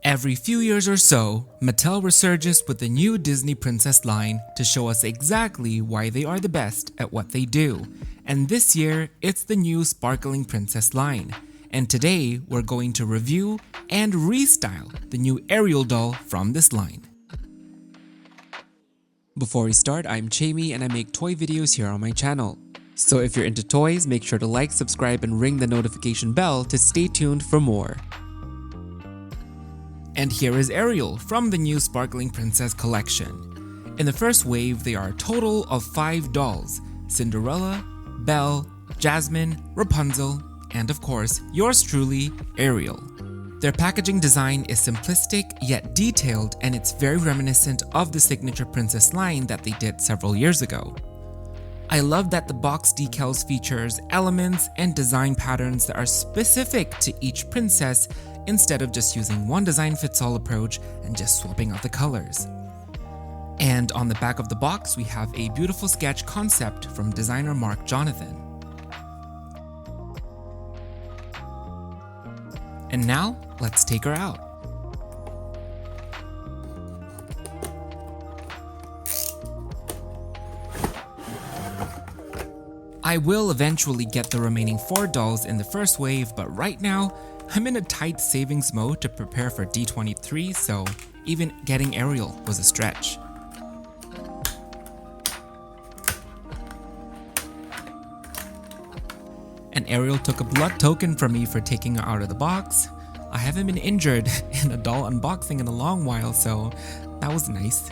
Every few years or so, Mattel resurges with the new Disney Princess line to show us exactly why they are the best at what they do. And this year, it's the new Sparkling Princess line. And today, we're going to review and restyle the new Ariel doll from this line. Before we start, I'm Chaymie and I make toy videos here on my channel. So if you're into toys, make sure to like, subscribe, and ring the notification bell to stay tuned for more. And here is Ariel from the new Sparkling Princess collection. In the first wave, there are a total of 5 dolls: Cinderella, Belle, Jasmine, Rapunzel, and of course, yours truly, Ariel. Their packaging design is simplistic yet detailed, and it's very reminiscent of the signature princess line that they did several years ago. I love that the box decals features elements and design patterns that are specific to each princess instead of just using one design-fits-all approach and just swapping out the colors. And on the back of the box, we have a beautiful sketch concept from designer Mark Jonathan. And now, let's take her out. I will eventually get the remaining 4 dolls in the first wave, but right now, I'm in a tight savings mode to prepare for D23, so even getting Ariel was a stretch. And Ariel took a blood token from me for taking her out of the box. I haven't been injured in a doll unboxing in a long while, so that was nice.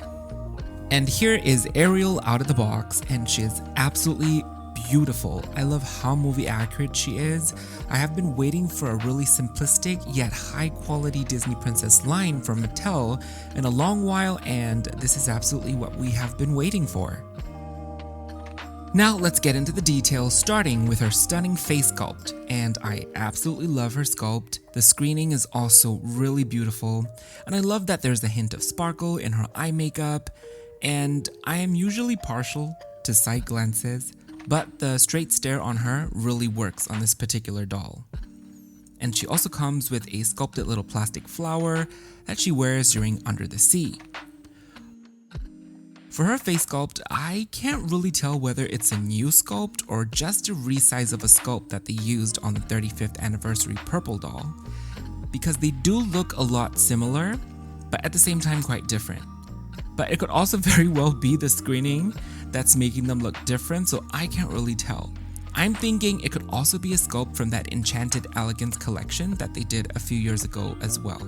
And here is Ariel out of the box, and she is absolutely beautiful. I love how movie accurate she is. I have been waiting for a really simplistic yet high quality Disney Princess line from Mattel in a long while, and this is absolutely what we have been waiting for. Now let's get into the details, starting with her stunning face sculpt, and I absolutely love her sculpt. The screening is also really beautiful, and I love that there's a hint of sparkle in her eye makeup, and I am usually partial to side glances, but the straight stare on her really works on this particular doll. And she also comes with a sculpted little plastic flower that she wears during Under the Sea. For her face sculpt, I can't really tell whether it's a new sculpt or just a resize of a sculpt that they used on the 35th anniversary purple doll, because they do look a lot similar, but at the same time quite different. But it could also very well be the screening that's making them look different, so I can't really tell. I'm thinking it could also be a sculpt from that Enchanted Elegance collection that they did a few years ago as well.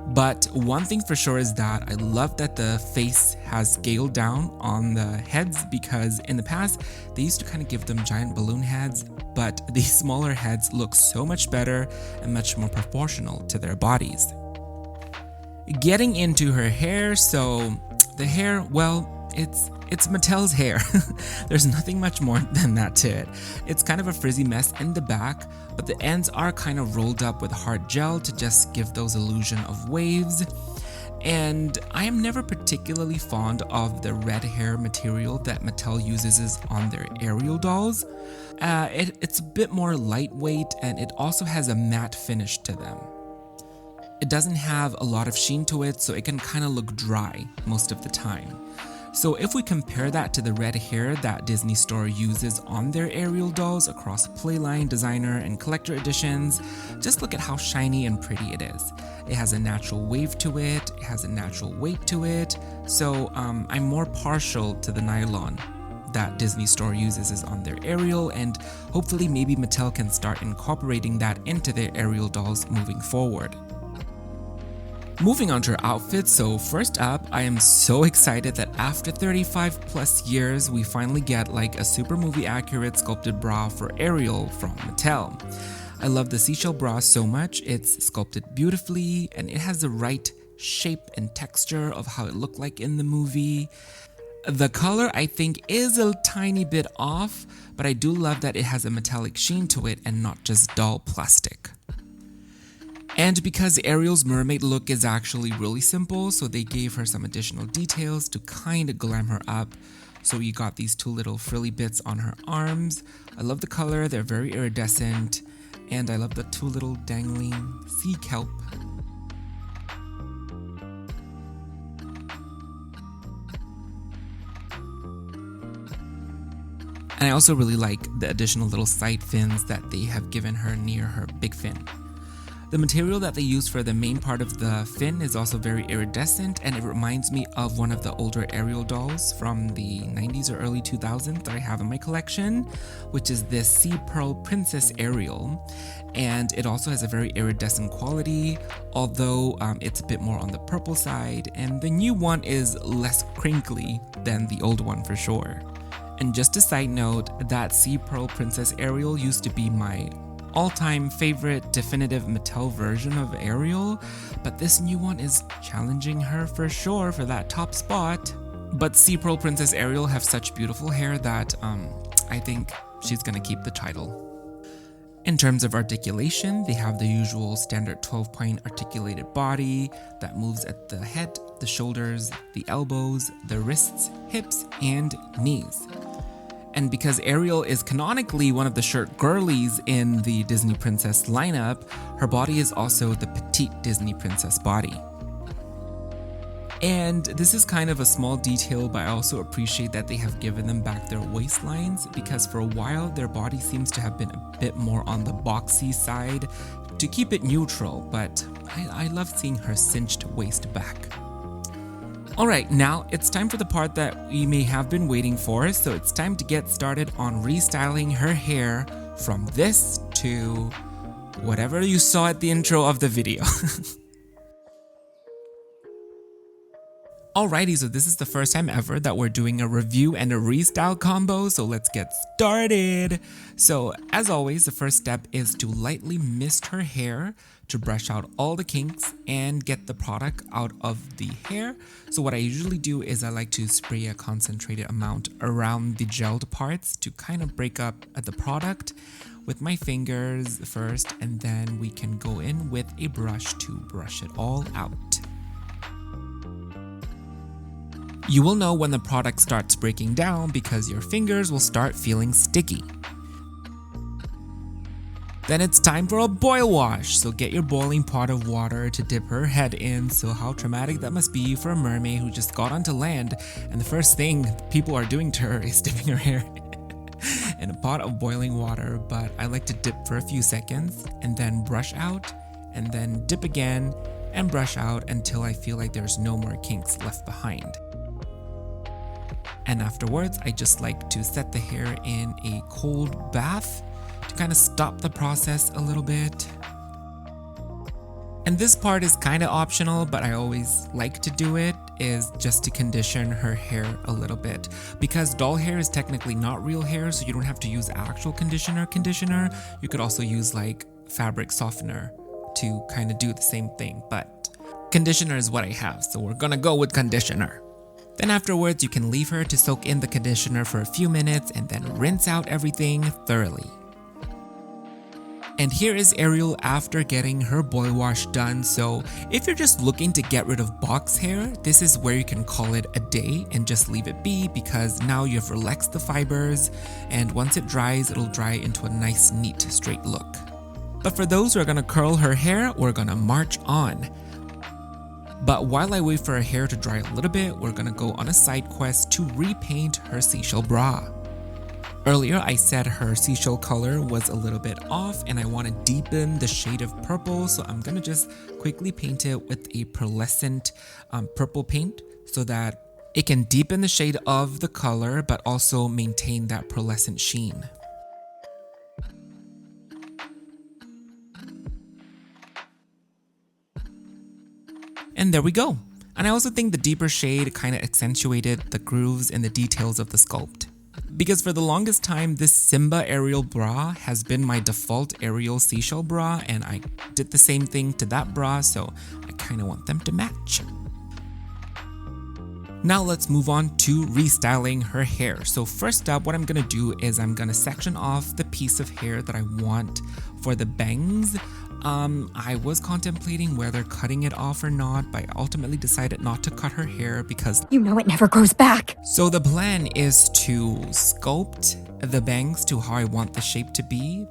But one thing for sure is that I love that the face has scaled down on the heads, because in the past they used to kind of give them giant balloon heads, but these smaller heads look so much better and much more proportional to their bodies. Getting into her hair, so the hair, well, it's Mattel's hair. There's nothing much more than that to it. It's kind of a frizzy mess in the back, but the ends are kind of rolled up with hard gel to just give those illusion of waves. And I am never particularly fond of the red hair material that Mattel uses on their Ariel dolls. It's a bit more lightweight, and it also has a matte finish to them. It doesn't have a lot of sheen to it, so it can kind of look dry most of the time. So if we compare that to the red hair that Disney Store uses on their Ariel dolls across playline, designer, and collector editions, just look at how shiny and pretty it is. It has a natural wave to it, it has a natural weight to it, so I'm more partial to the nylon that Disney Store uses on their Ariel, and hopefully maybe Mattel can start incorporating that into their Ariel dolls moving forward. Moving on to her outfit, so first up, I am so excited that after 35 plus years, we finally get like a super movie accurate sculpted bra for Ariel from Mattel. I love the Seashell bra so much. It's sculpted beautifully and it has the right shape and texture of how it looked like in the movie. The color I think is a tiny bit off, but I do love that it has a metallic sheen to it and not just dull plastic. And because Ariel's mermaid look is actually really simple, so they gave her some additional details to kind of glam her up. So you got these 2 little frilly bits on her arms. I love the color, they're very iridescent. And I love the 2 little dangling sea kelp. And I also really like the additional little side fins that they have given her near her big fin. The material that they use for the main part of the fin is also very iridescent, and it reminds me of one of the older Ariel dolls from the 90s or early 2000s that I have in my collection, which is this Sea Pearl Princess Ariel. And it also has a very iridescent quality, although it's a bit more on the purple side, and the new one is less crinkly than the old one for sure. And just a side note, that Sea Pearl Princess Ariel used to be my all-time favorite definitive Mattel version of Ariel, but this new one is challenging her for sure for that top spot. But Sea Pearl Princess Ariel have such beautiful hair that I think she's gonna keep the title. In terms of articulation, they have the usual standard 12-point articulated body that moves at the head, the shoulders, the elbows, the wrists, hips, and knees. And because Ariel is canonically one of the short girlies in the Disney Princess lineup, her body is also the petite Disney Princess body. And this is kind of a small detail, but I also appreciate that they have given them back their waistlines, because for a while their body seems to have been a bit more on the boxy side to keep it neutral, but I love seeing her cinched waist back. Alright, now it's time for the part that we may have been waiting for, so it's time to get started on restyling her hair from this to whatever you saw at the intro of the video. Alrighty, so this is the first time ever that we're doing a review and a restyle combo, so let's get started. So as always, the first step is to lightly mist her hair to brush out all the kinks and get the product out of the hair. So what I usually do is I like to spray a concentrated amount around the gelled parts to kind of break up the product with my fingers first, and then we can go in with a brush to brush it all out. You will know when the product starts breaking down because your fingers will start feeling sticky. Then it's time for a boil wash, so get your boiling pot of water to dip her head in. So how traumatic that must be for a mermaid who just got onto land, and the first thing people are doing to her is dipping her hair in a pot of boiling water. But I like to dip for a few seconds and then brush out, and then dip again and brush out until I feel like there's no more kinks left behind. And afterwards, I just like to set the hair in a cold bath to kind of stop the process a little bit. And this part is kind of optional, but I always like to do it, is just to condition her hair a little bit. Because doll hair is technically not real hair, so you don't have to use actual conditioner. You could also use like fabric softener to kind of do the same thing, but conditioner is what I have, so we're gonna go with conditioner. Then afterwards, you can leave her to soak in the conditioner for a few minutes and then rinse out everything thoroughly. And here is Ariel after getting her boil wash done. So if you're just looking to get rid of box hair, this is where you can call it a day and just leave it be, because now you've relaxed the fibers, and once it dries, it'll dry into a nice, neat, straight look. But for those who are gonna curl her hair, we're gonna march on. But while I wait for her hair to dry a little bit, we're gonna go on a side quest to repaint her seashell bra. Earlier I said her seashell color was a little bit off and I want to deepen the shade of purple, so I'm gonna just quickly paint it with a pearlescent purple paint so that it can deepen the shade of the color but also maintain that pearlescent sheen. And there we go. And I also think the deeper shade kind of accentuated the grooves and the details of the sculpt. Because for the longest time, this Simba Ariel bra has been my default Ariel seashell bra, and I did the same thing to that bra, so I kind of want them to match. Now let's move on to restyling her hair. So first up, what I'm gonna do is I'm gonna section off the piece of hair that I want for the bangs. I was contemplating whether cutting it off or not, but I ultimately decided not to cut her hair because you know it never grows back. So the plan is to sculpt the bangs to how I want the shape to be,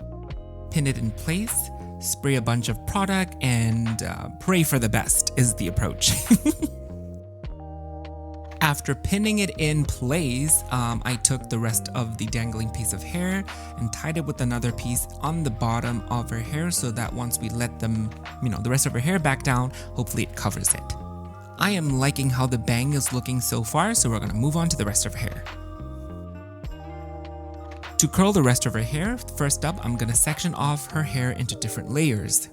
pin it in place, spray a bunch of product, and pray for the best is the approach. After pinning it in place, I took the rest of the dangling piece of hair and tied it with another piece on the bottom of her hair so that once we let them, the rest of her hair back down, hopefully it covers it. I am liking how the bang is looking so far, so we're gonna move on to the rest of her hair. To curl the rest of her hair, first up, I'm gonna section off her hair into different layers.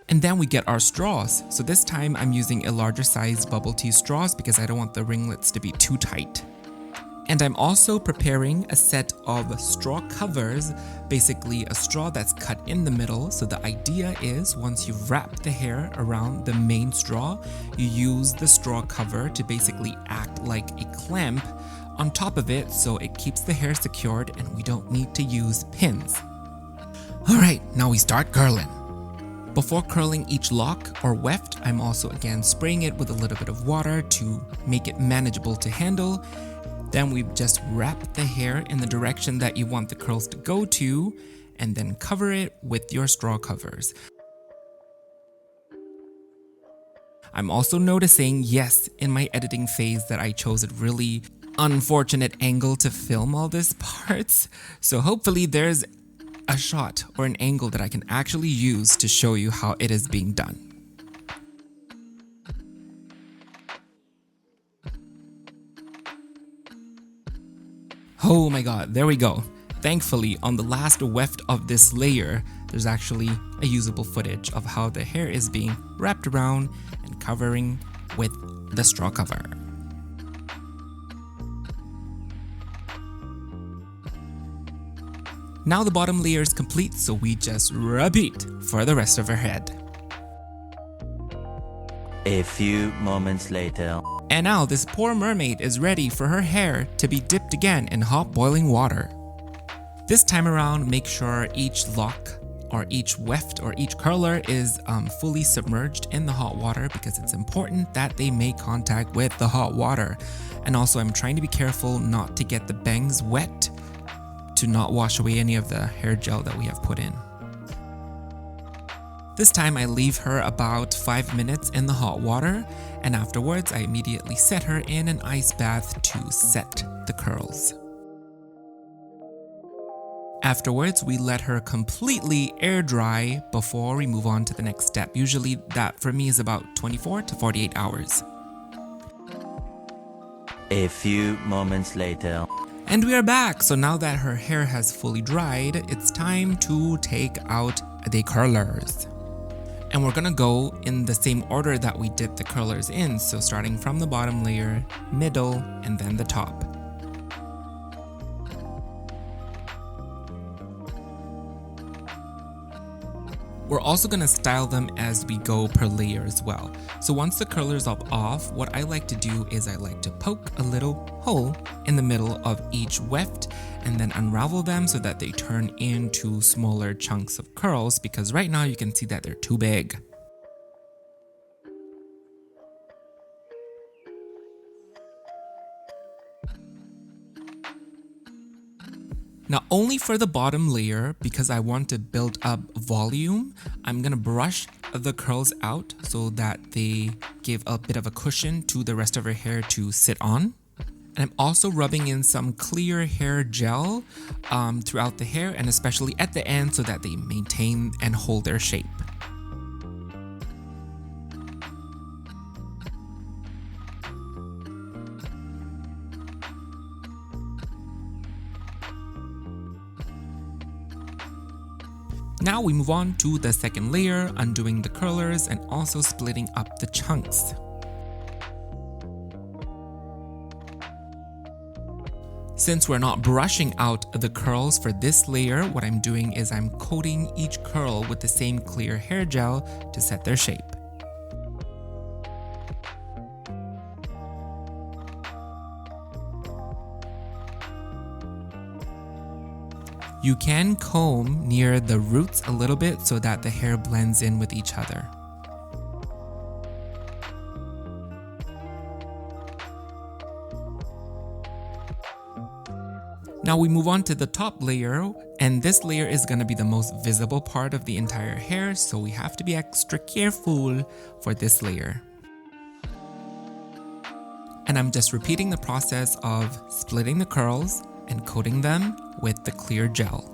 And then we get our straws. So this time I'm using a larger size bubble tea straws because I don't want the ringlets to be too tight. And I'm also preparing a set of straw covers, basically a straw that's cut in the middle. So the idea is once you've wrapped the hair around the main straw, you use the straw cover to basically act like a clamp on top of it so it keeps the hair secured and we don't need to use pins. Alright, now we start curling. Before curling each lock or weft, I'm also again spraying it with a little bit of water to make it manageable to handle. Then we just wrap the hair in the direction that you want the curls to go to and then cover it with your straw covers. I'm also noticing, yes, in my editing phase that I chose a really unfortunate angle to film all these parts. So hopefully there's a shot or an angle that I can actually use to show you how it is being done. Oh my god, there we go. Thankfully, on the last weft of this layer, there's actually a usable footage of how the hair is being wrapped around and covering with the straw cover. Now the bottom layer is complete, so we just repeat for the rest of her head. A few moments later. And now this poor mermaid is ready for her hair to be dipped again in hot boiling water. This time around, make sure each lock or each weft or each curler is fully submerged in the hot water because it's important that they make contact with the hot water. And also I'm trying to be careful not to get the bangs wet to not wash away any of the hair gel that we have put in. This time I leave her about 5 minutes in the hot water, and afterwards I immediately set her in an ice bath to set the curls. Afterwards, we let her completely air dry before we move on to the next step. Usually that for me is about 24 to 48 hours. A few moments later. And we are back! So now that her hair has fully dried, it's time to take out the curlers. And we're gonna go in the same order that we did the curlers in, so starting from the bottom layer, middle, and then the top. We're also going to style them as we go per layer as well. So once the curlers are off, what I like to do is I like to poke a little hole in the middle of each weft and then unravel them so that they turn into smaller chunks of curls, because right now you can see that they're too big. Now only for the bottom layer, because I want to build up volume, I'm gonna brush the curls out so that they give a bit of a cushion to the rest of her hair to sit on. And I'm also rubbing in some clear hair gel throughout the hair and especially at the end so that they maintain and hold their shape. Now we move on to the second layer, undoing the curlers and also splitting up the chunks. Since we're not brushing out the curls for this layer, what I'm doing is I'm coating each curl with the same clear hair gel to set their shape. You can comb near the roots a little bit so that the hair blends in with each other. Now we move on to the top layer, and this layer is going to be the most visible part of the entire hair, so we have to be extra careful for this layer. And I'm just repeating the process of splitting the curls and coating them with the clear gel.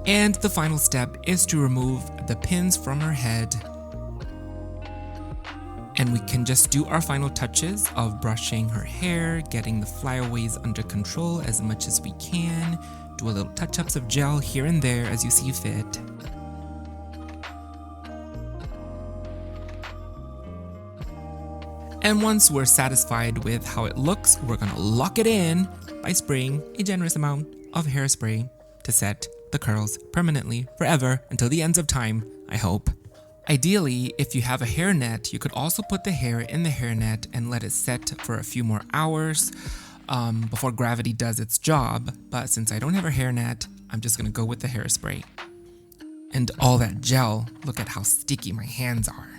And the final step is to remove the pins from her head. And we can just do our final touches of brushing her hair, getting the flyaways under control as much as we can, do a little touch-ups of gel here and there as you see fit. And once we're satisfied with how it looks, we're gonna lock it in by spraying a generous amount of hairspray to set the curls permanently, forever, until the ends of time, I hope. Ideally, if you have a hairnet, you could also put the hair in the hairnet and let it set for a few more hours before gravity does its job, but since I don't have a hairnet, I'm just gonna go with the hairspray. And all that gel, look at how sticky my hands are.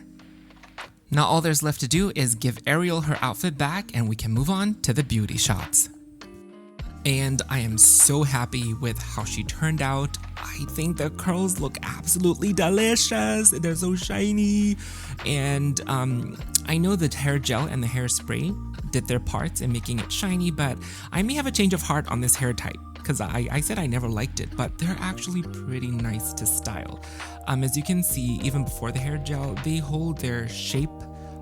Now all there's left to do is give Ariel her outfit back and we can move on to the beauty shots. And I am so happy with how she turned out. I think the curls look absolutely delicious. They're so shiny. And I know the hair gel and the hairspray did their parts in making it shiny, but I may have a change of heart on this hair type because I said I never liked it, but they're actually pretty nice to style. As you can see, even before the hair gel, they hold their shape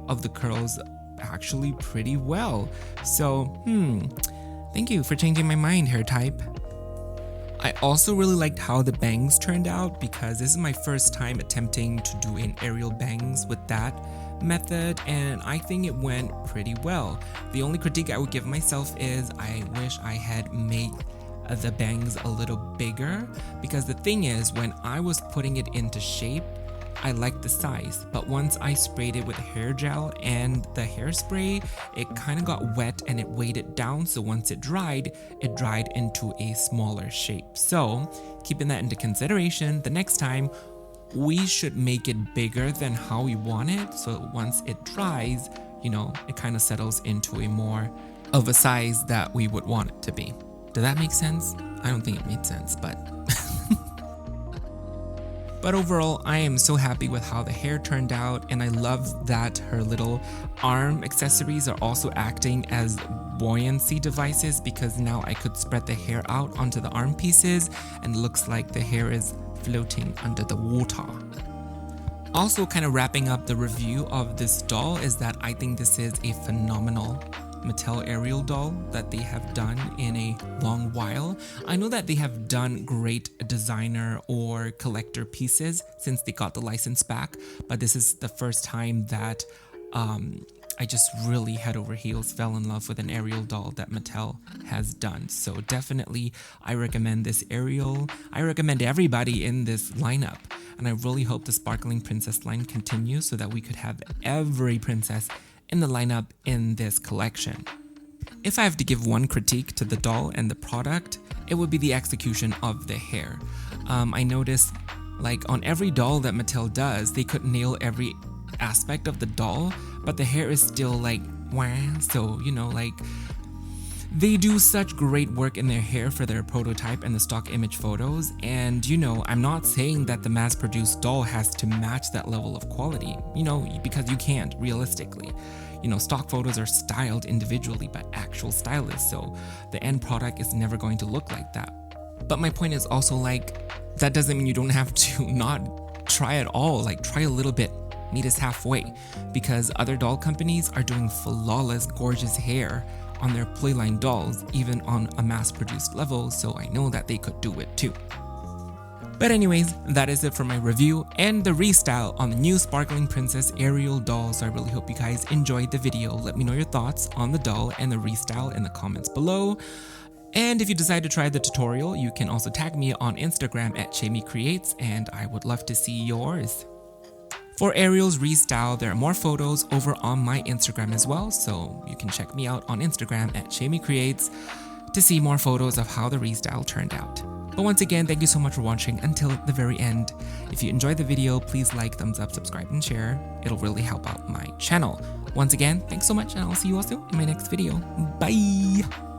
of the curls actually pretty well. So, thank you for changing my mind, hair type. I also really liked how the bangs turned out because this is my first time attempting to do an Ariel bangs with that method, and I think it went pretty well. The only critique I would give myself is I wish I had made the bangs a little bigger, because the thing is, when I was putting it into shape, I liked the size, but once I sprayed it with hair gel and the hairspray, it kind of got wet and it weighed it down, so once it dried into a smaller shape. So keeping that into consideration, the next time we should make it bigger than how we want it, so once it dries, you know, it kind of settles into a more of a size that we would want it to be. Did that make sense? I don't think it made sense, but But overall, I am so happy with how the hair turned out, and I love that her little arm accessories are also acting as buoyancy devices, because now I could spread the hair out onto the arm pieces and it looks like the hair is floating under the water. Also, kind of wrapping up the review of this doll is that I think this is a phenomenal Mattel Ariel doll that they have done in a long while. I know that they have done great designer or collector pieces since they got the license back, but this is the first time that I just really head over heels fell in love with an Ariel doll that Mattel has done. So definitely I recommend this Ariel. I recommend everybody in this lineup, and I really hope the Sparkling Princess line continues so that we could have every princess in the lineup in this collection. If I have to give one critique to the doll and the product, it would be the execution of the hair. I noticed, like, on every doll that Mattel does, they could nail every aspect of the doll, but the hair is still like wah. So, you know, like, they do such great work in their hair for their prototype and the stock image photos, and you know, I'm not saying that the mass-produced doll has to match that level of quality, you know, because you can't, realistically. You know, stock photos are styled individually by actual stylists, so the end product is never going to look like that. But my point is also, like, that doesn't mean you don't have to not try at all. Like, try a little bit, meet us halfway, because other doll companies are doing flawless, gorgeous hair on their playline dolls, even on a mass-produced level, so I know that they could do it too. But anyways, that is it for my review and the restyle on the new Sparkling Princess Ariel doll, so I really hope you guys enjoyed the video. Let me know your thoughts on the doll and the restyle in the comments below. And if you decide to try the tutorial, you can also tag me on Instagram at Chaymie Creates, and I would love to see yours. For Ariel's restyle, there are more photos over on my Instagram as well, so you can check me out on Instagram at Chaymie Creates to see more photos of how the restyle turned out. But once again, thank you so much for watching until the very end. If you enjoyed the video, please like, thumbs up, subscribe, and share. It'll really help out my channel. Once again, thanks so much, and I'll see you all soon in my next video. Bye!